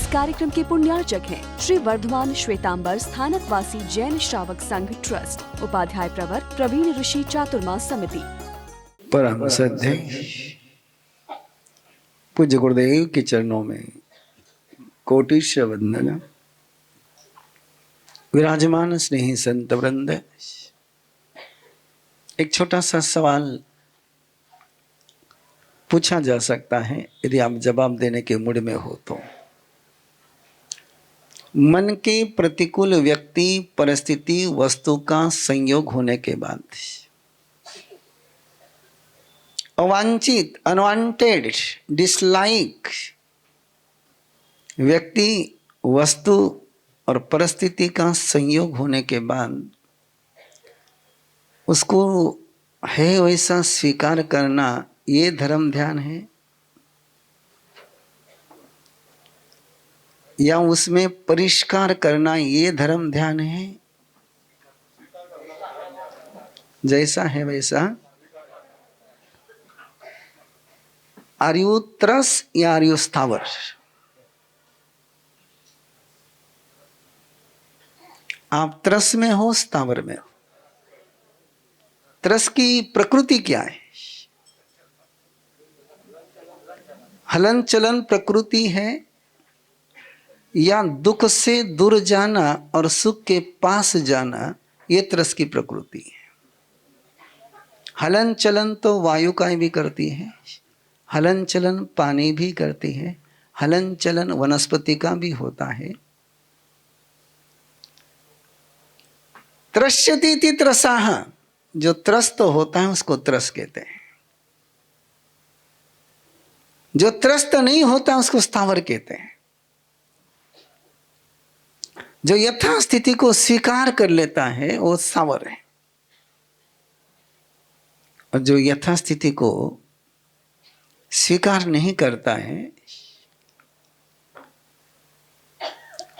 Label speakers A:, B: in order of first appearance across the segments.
A: कार्यक्रम के पुण्यार्चक हैं श्री वर्धमान श्वेतांबर स्थानकवासी जैन श्रावक संघ ट्रस्ट, उपाध्याय प्रवर प्रवीण ऋषि चातुर्मास समिति।
B: परम सत्य पूज्य गुरुदेव के चरणों में कोटिश वंदना। विराजमान स्नेही संत वृंद, एक छोटा सा सवाल पूछा जा सकता है, यदि आप जवाब देने के मूड में हो तो। मन के प्रतिकूल व्यक्ति, परिस्थिति, वस्तु का संयोग होने के बाद अवांछित, अनवांटेड, डिसलाइक व्यक्ति, वस्तु और परिस्थिति का संयोग होने के बाद उसको है वैसा स्वीकार करना, ये धर्म ध्यान है या उसमें परिष्कार करना, ये धर्म ध्यान है? जैसा है वैसा। आर यू त्रस या आर यू स्थावर? आप त्रस में हो, स्थावर में हो? त्रस की प्रकृति क्या है? हलन चलन प्रकृति है या दुख से दूर जाना और सुख के पास जाना, ये त्रस की प्रकृति है। हलन चलन तो वायु का भी करती है, हलन चलन पानी भी करती है, हलन चलन वनस्पति का भी होता है। त्रस्यति त्रसाह, जो त्रस्त होता है उसको त्रस कहते हैं। जो त्रस्त नहीं होता उसको स्थावर कहते हैं। जो यथास्थिति को स्वीकार कर लेता है वो स्थावर है, और जो यथास्थिति को स्वीकार नहीं करता है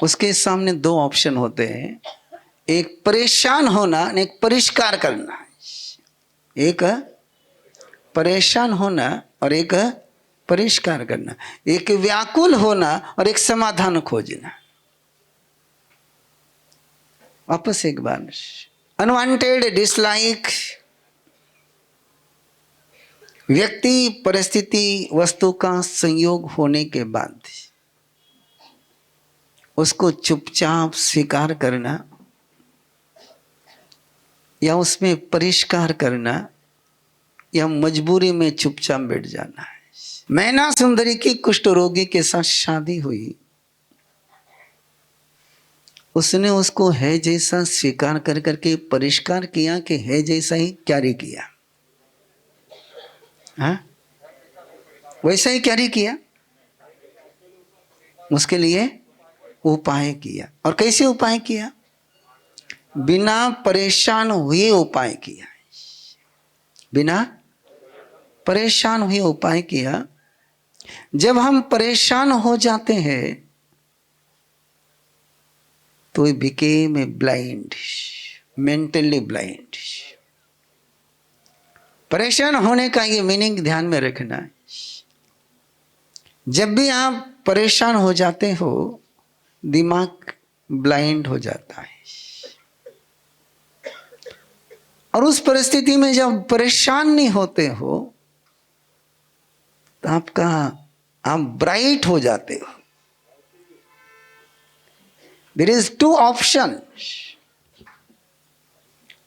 B: उसके सामने दो ऑप्शन होते हैं, एक परेशान होना और एक परिष्कार करना। एक परेशान होना और एक परिष्कार करना, एक व्याकुल होना और एक समाधान खोजना। वापस एक बार, अनवांटेड, डिसलाइक व्यक्ति, परिस्थिति, वस्तु का संयोग होने के बाद उसको चुपचाप स्वीकार करना या उसमें परिष्कार करना या मजबूरी में चुपचाप बैठ जाना है। मैना सुंदरी की कुष्ठ रोगी के साथ शादी हुई, उसने उसको है जैसा स्वीकार कर करके परिष्कार किया कि है जैसा ही क्यारी किया? हाँ, वैसा ही क्यारी किया, उसके लिए उपाय किया। और कैसे उपाय किया? बिना परेशान हुए उपाय किया, बिना परेशान हुए उपाय किया। जब हम परेशान हो जाते हैं तो we became a blind, mentally blind। परेशान होने का ये मीनिंग ध्यान में रखना है। जब भी आप परेशान हो जाते हो, दिमाग ब्लाइंड हो जाता है, और उस परिस्थिति में जब परेशान नहीं होते हो तो आप ब्राइट हो जाते हो। There is two options,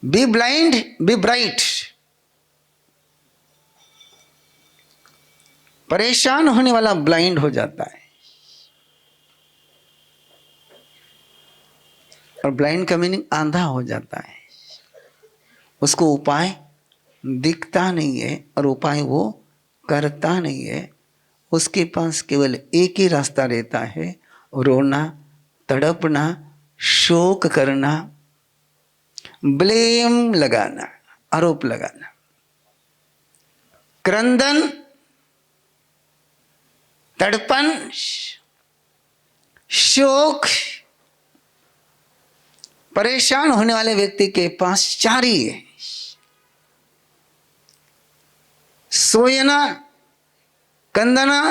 B: be blind, be bright। परेशान होने वाला ब्लाइंड हो जाता है, और ब्लाइंड का मीनिंग आंधा हो जाता है। उसको उपाय दिखता नहीं है और उपाय वो करता नहीं है। उसके पास केवल एक ही रास्ता रहता है, रोना, तड़पना, शोक करना, ब्लेम लगाना, आरोप लगाना, क्रंदन, तड़पन, शोक। परेशान होने वाले व्यक्ति के पास चार ही है, सोयना, कंदना,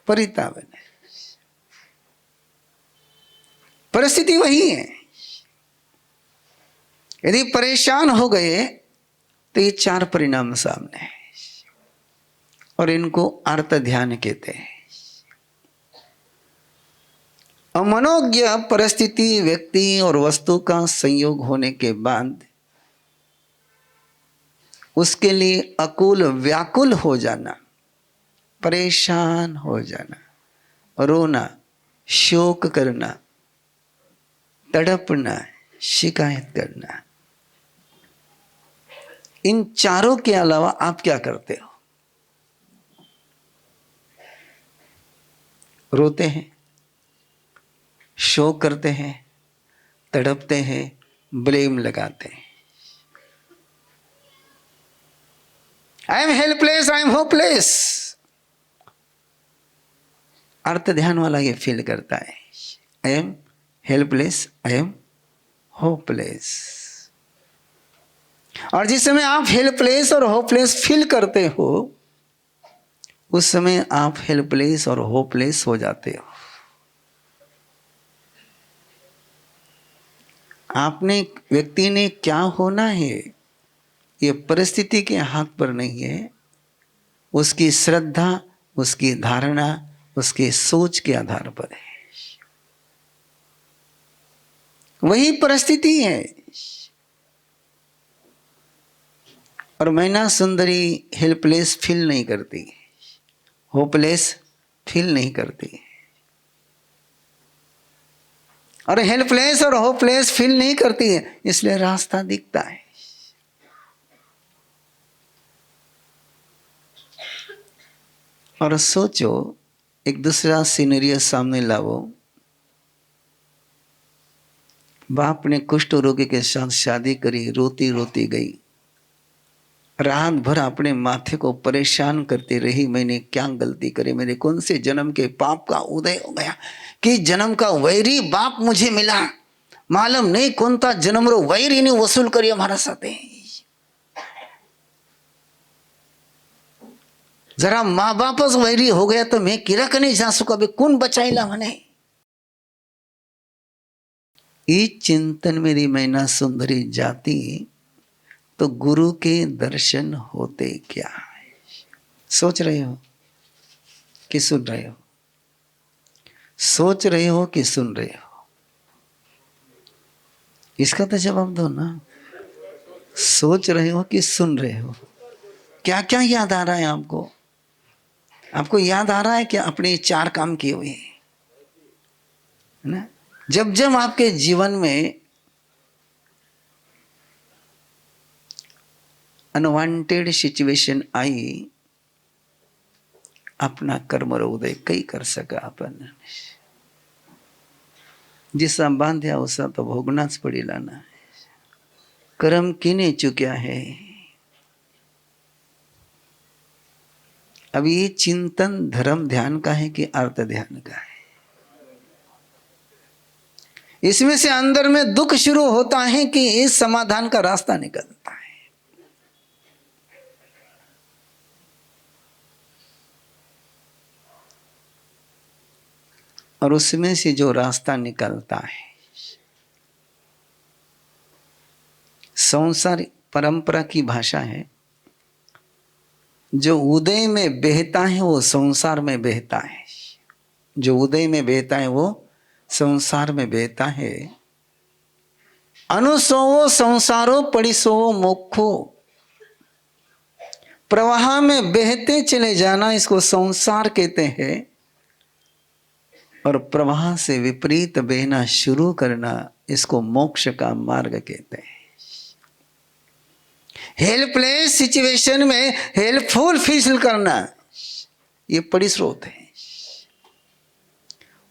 B: परितापना। परिस्थिति वही है। यदि परेशान हो गए तो ये 4 परिणाम सामने है और इनको अर्थ ध्यान कहते हैं। अमनोज्ञ परिस्थिति व्यक्ति और वस्तु का संयोग होने के बाद उसके लिए अकुल व्याकुल हो जाना, परेशान हो जाना, रोना, शोक करना, तड़पना, शिकायत करना, इन चारों के अलावा आप क्या करते हो? रोते हैं, शोक करते हैं, तड़पते हैं, ब्लेम लगाते हैं। I am helpless, I am hopeless. अर्थ ध्यान वाला ये फील करता है, I am helpless, I am hopeless. और जिस समय आप हेल्पलेस और होपलेस फील करते हो, उस समय आप हेल्पलेस और होपलेस हो जाते हो। आपने, व्यक्ति ने क्या होना है ये परिस्थिति के हाथ पर नहीं है, उसकी श्रद्धा, उसकी धारणा, उसकी सोच के आधार पर है। वही परिस्थिति है। और मैना सुंदरी हेल्पलेस फील नहीं करती, होपलेस फील नहीं करती, और हेल्पलेस और होपलेस फील नहीं करती है, इसलिए रास्ता दिखता है। और सोचो, एक दूसरा सीनरियो सामने लाओ। बाप ने कुष्ठ रोगी के साथ शादी करी, रोती रोती गई, रात भर अपने माथे को परेशान करती रही, मैंने क्या गलती करी, मेरे कौन से जन्म के पाप का उदय हो गया कि जन्म का वैरी बाप मुझे मिला, मालूम नहीं कौन सा जन्म रो वैरी ने वसूल करी हमारा साथे। जरा माँ बाप वैरी हो गया तो मैं किरा कने जा सका, कौन बचाईला मने। ये चिंतन मेरी मैना सुंदरी जाती तो गुरु के दर्शन होते क्या है? सोच रहे हो कि सुन रहे हो? सोच रहे हो कि सुन रहे हो? इसका तो जवाब दो ना। सोच रहे हो कि सुन रहे हो? क्या क्या याद आ रहा है आपको? आपको याद आ रहा है कि अपने 4 काम किए हुए हैं, है ना? जब जब आपके जीवन में अनवांटेड सिचुएशन आई, अपना कर्म उदय कई कर सका अपन। जिसा बांध्या उसा तो भोगनाच पड़ेला ना। कर्म किने चुक्या है। अब ये चिंतन धर्म ध्यान का है कि अर्थ ध्यान का है? इसमें से अंदर में दुख शुरू होता है कि इस समाधान का रास्ता निकलता है। और उसमें से जो रास्ता निकलता है, संसार परंपरा की भाषा है, जो उदय में बहता है वो संसार में बहता है। जो उदय में बहता है वो संसार में बहता है। अनुसोवो संसारो पड़िसोवो मोक्षो। प्रवाह में बहते चले जाना, इसको संसार कहते हैं। और प्रवाह से विपरीत बहना शुरू करना, इसको मोक्ष का मार्ग कहते हैं। हेल्पलेस सिचुएशन में हेल्पफुल फील करना, ये परिस्रोत है।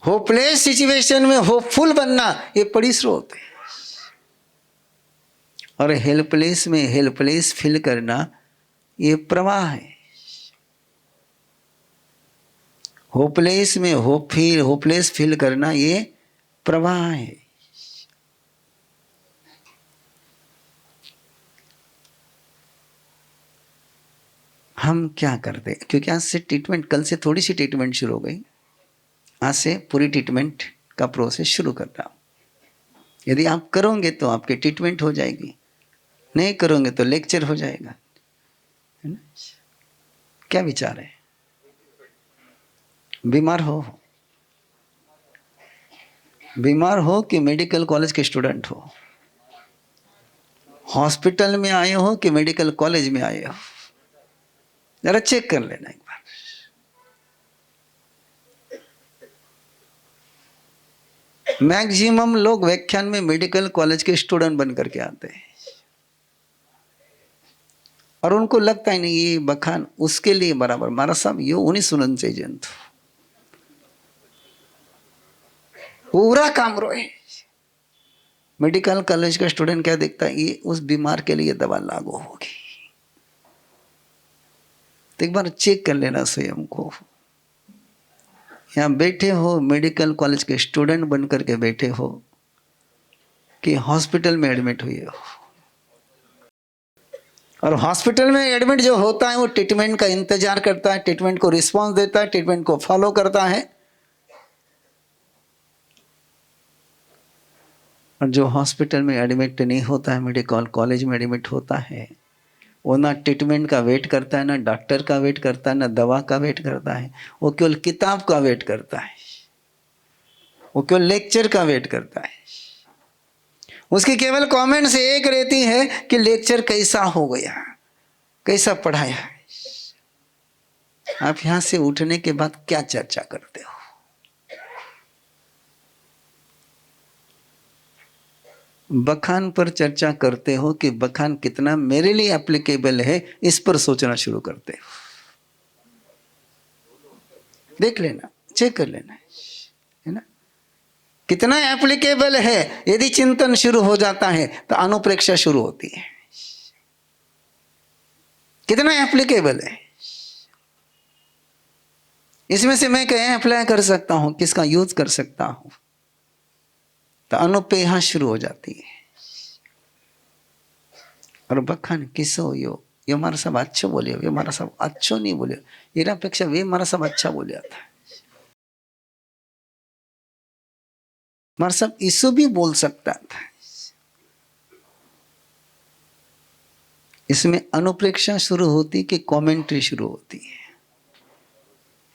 B: होपलेस सिचुएशन में होपफुल बनना, ये परिस्रोत है। और हेल्पलेस में हेल्पलेस फील करना, ये प्रवाह है। होपलेस में होपलेस फील करना, ये प्रवाह है। हम क्या करते? क्योंकि आज से ट्रीटमेंट, कल से थोड़ी सी ट्रीटमेंट शुरू हो गई, आज से पूरी ट्रीटमेंट का प्रोसेस शुरू कर रहा हूं। यदि आप करोगे तो आपकी ट्रीटमेंट हो जाएगी, नहीं करोगे तो लेक्चर हो जाएगा, है ना? क्या विचार है? बीमार हो कि मेडिकल कॉलेज के स्टूडेंट हो, हॉस्पिटल में आए हो कि मेडिकल कॉलेज में आए हो, जरा चेक कर लेना एक बार। मैक्सिमम लोग व्याख्यान में मेडिकल कॉलेज के स्टूडेंट बन करके आते हैं और उनको लगता ही नहीं ये बखान उसके लिए बराबर मारा साहब यो उन्हीं सुनन से जंतु पूरा काम रोए। मेडिकल कॉलेज का स्टूडेंट क्या देखता है, ये उस बीमार के लिए दवा लागू होगी। तो एक बार चेक कर लेना स्वयं को। यहाँ बैठे हो मेडिकल कॉलेज के स्टूडेंट बन करके बैठे हो कि हॉस्पिटल में एडमिट हुए हो, और हॉस्पिटल में एडमिट जो होता है वो ट्रीटमेंट का इंतजार करता है, ट्रीटमेंट को रिस्पॉन्स देता है, ट्रीटमेंट को फॉलो करता है। और जो हॉस्पिटल में एडमिट नहीं होता है, मेडिकल कॉलेज में एडमिट होता है, वो ना ट्रीटमेंट का वेट करता है, ना डॉक्टर का वेट करता है, ना दवा का वेट करता है। वो केवल किताब का वेट करता है, वो केवल लेक्चर का वेट करता है। उसकी केवल कमेंट्स एक रहती है कि लेक्चर कैसा हो गया, कैसा पढ़ाया। आप यहां से उठने के बाद क्या चर्चा करते हो? बखान पर चर्चा करते हो कि बखान कितना मेरे लिए एप्लीकेबल है, इस पर सोचना शुरू करते हो। देख लेना, चेक कर लेना, है ना, कितना एप्लीकेबल है। यदि चिंतन शुरू हो जाता है तो अनुप्रेक्षा शुरू होती है। कितना एप्लीकेबल है, इसमें से मैं कहीं अप्लाई कर सकता हूं, किसका यूज कर सकता हूं, तो अनुपेहा शुरू हो जाती है। और बखान किसो यो मारा सब अच्छो बोलियो, ये मारा सब अच्छो नहीं बोलियो, ये अपेक्षा वे मारा सब अच्छा बोलिया था, मारा सब इसो भी बोल सकता था। इसमें अनुप्रेक्षा शुरू होती कि कमेंट्री शुरू होती है।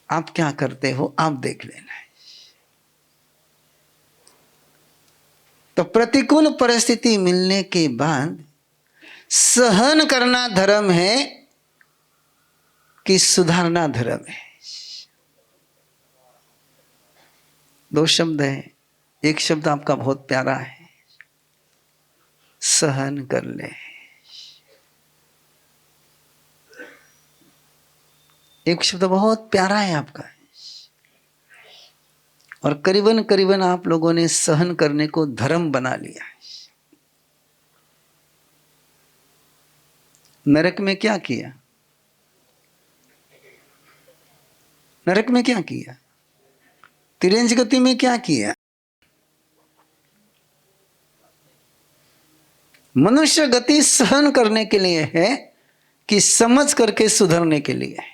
B: आप क्या करते हो आप देख लेना है। तो प्रतिकूल परिस्थिति मिलने के बाद सहन करना धर्म है कि सुधारना धर्म है? दो शब्द है, एक शब्द आपका बहुत प्यारा है, सहन कर ले। एक शब्द बहुत प्यारा है आपका, और करीबन करीबन आप लोगों ने सहन करने को धर्म बना लिया है। नरक में क्या किया? नरक में क्या किया? तिरंज गति में क्या किया? मनुष्य गति सहन करने के लिए है कि समझ करके सुधरने के लिए है?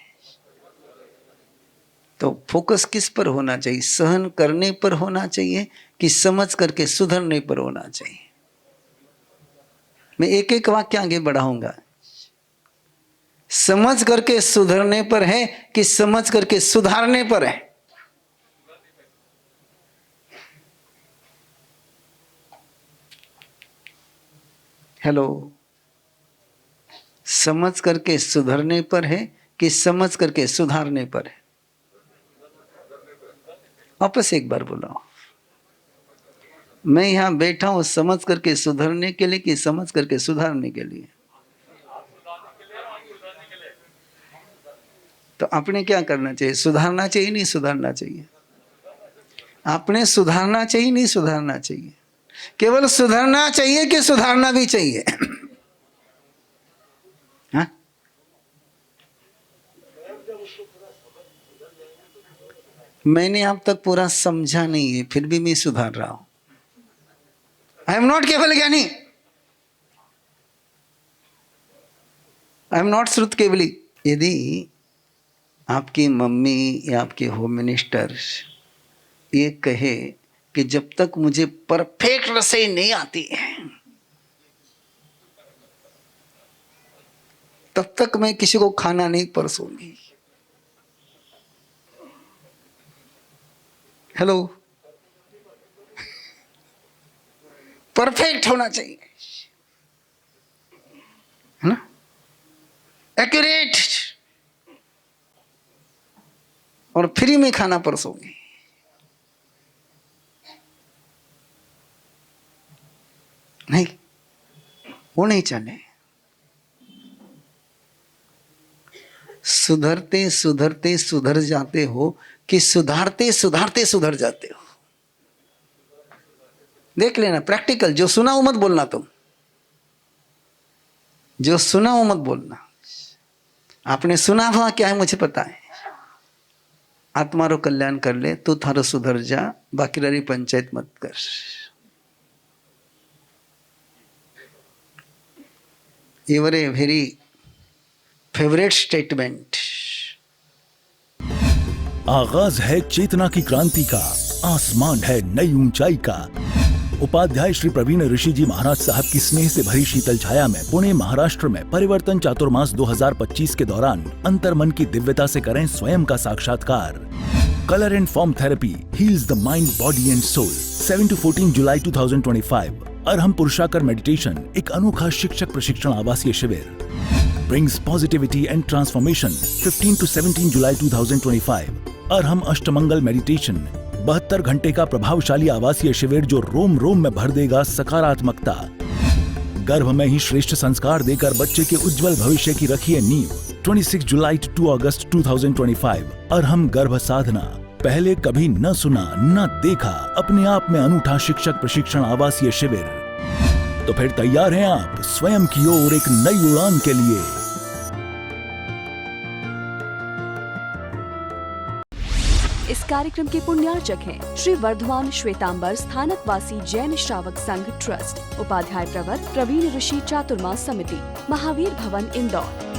B: तो फोकस किस पर होना चाहिए? सहन करने पर होना चाहिए कि समझ करके सुधरने पर होना चाहिए? मैं एक एक वाक्य आगे बढ़ाऊंगा। समझ करके सुधरने पर है कि समझ करके सुधारने पर है? हेलो, समझ करके सुधरने पर है कि समझ करके सुधारने पर है? वापस एक बार बोलो। मैं यहां बैठा हूं समझ करके सुधरने के लिए कि समझ करके सुधारने के लिए? तो आपने क्या करना चाहिए? सुधारना चाहिए नहीं सुधारना चाहिए? आपने सुधारना चाहिए नहीं सुधारना चाहिए? केवल सुधरना चाहिए कि सुधारना भी चाहिए? हाँ? मैंने अब तक पूरा समझा नहीं है, फिर भी मैं सुधार रहा हूं। आई एम नॉट केवल ज्ञानी, आई एम नॉट श्रुत केवली। यदि आपकी मम्मी या आपके होम मिनिस्टर ये कहे कि जब तक मुझे परफेक्ट रसोई नहीं आती है तब तक मैं किसी को खाना नहीं परसूंगी। हेलो, परफेक्ट होना चाहिए, है ना, एक्यूरेट, और फ्री में खाना परसोगे। नहीं, वो नहीं चले। सुधरते सुधरते सुधर जाते हो कि सुधारते सुधारते सुधर जाते हो। देख लेना, प्रैक्टिकल। जो सुना वो मत बोलना, तुम जो सुना वो मत बोलना। आपने सुना हुआ क्या है मुझे पता है। आत्मारो कल्याण कर ले तू थारो सुधर जा, बाकी रही पंचायत मत कर। ये वर ए वेरी फेवरेट स्टेटमेंट।
C: आगाज है चेतना की क्रांति का, आसमान है नई ऊंचाई का। उपाध्याय श्री प्रवीण ऋषि जी महाराज साहब की स्नेह से भरी शीतल छाया में पुणे महाराष्ट्र में परिवर्तन चातुर्मास 2025 के दौरान अंतर्मन की दिव्यता से करें स्वयं का साक्षात्कार। Colour and form therapy heals the mind, body and soul. 7 to 14 जुलाई 2025। अरहम पुरुषाकर मेडिटेशन, एक अनोखा शिक्षक प्रशिक्षण आवासीय शिविर। brings positivity and transformation। 15 to 17 जुलाई 2025। अरहम अष्टमंगल मेडिटेशन, 72 घंटे का प्रभावशाली आवासीय शिविर जो रोम रोम में भर देगा सकारात्मकता। गर्भ में ही श्रेष्ठ संस्कार देकर बच्चे के उज्जवल भविष्य की रखिए नींव। 26 जुलाई to 2 अगस्त 2025। अरहम गर्भ साधना, पहले कभी न सुना न देखा, अपने आप में अनूठा शिक्षक प्रशिक्षण आवासीय शिविर। तो फिर तैयार हैं आप स्वयं की ओर एक नई उड़ान के लिए।
A: इस कार्यक्रम के पुण्यार्चक हैं श्री वर्धमान श्वेतांबर स्थानक वासी जैन श्रावक संघ ट्रस्ट, उपाध्याय प्रवर प्रवीण ऋषि चातुर्मास समिति, महावीर भवन इंदौर।